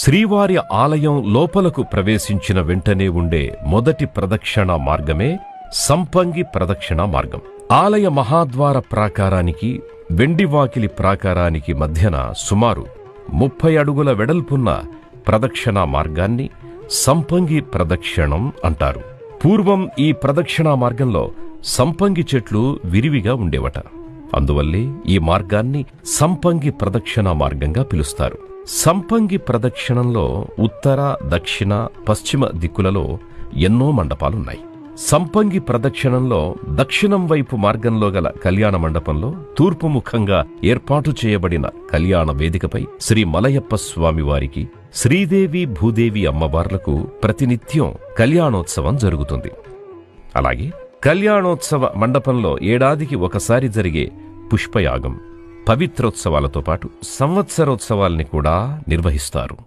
శ్రీవారి ఆలయం లోపలకు ప్రవేశించిన వెంటనే ఉండే మొదటి ప్రదక్షిణ మార్గమే సంపంగి ప్రదక్షిణ మార్గం. ఆలయ మహాద్వార ప్రాకారానికి వెండివాకిలి ప్రాకారానికి మధ్యన సుమారు 30 అడుగుల వెడల్పున్న ప్రదక్షిణా మార్గాన్ని సంపంగి ప్రదక్షిణం అంటారు. పూర్వం ఈ ప్రదక్షిణా మార్గంలో సంపంగి చెట్లు విరివిగా ఉండేవట. అందువల్లే ఈ మార్గాన్ని సంపంగి ప్రదక్షిణా మార్గంగా పిలుస్తారు. సంపంగి ప్రదక్షిణంలో ఉత్తర, దక్షిణ, పశ్చిమ దిక్కులలో ఎన్నో మండపాలున్నాయి. సంపంగి ప్రదక్షిణంలో దక్షిణం వైపు మార్గంలో గల కళ్యాణ మండపంలో తూర్పు ముఖంగా ఏర్పాటు చేయబడిన కళ్యాణ వేదికపై శ్రీ మలయప్ప స్వామివారికి, శ్రీదేవి భూదేవి అమ్మవార్లకు ప్రతినిత్యం కళ్యాణోత్సవం జరుగుతుంది. అలాగే కళ్యాణోత్సవ మండపంలో ఏడాదికి ఒకసారి జరిగే పుష్పయాగం, పవిత్రోత్సవాలతో పాటు సంవత్సరోత్సవాల్ని కూడా నిర్వహిస్తారు.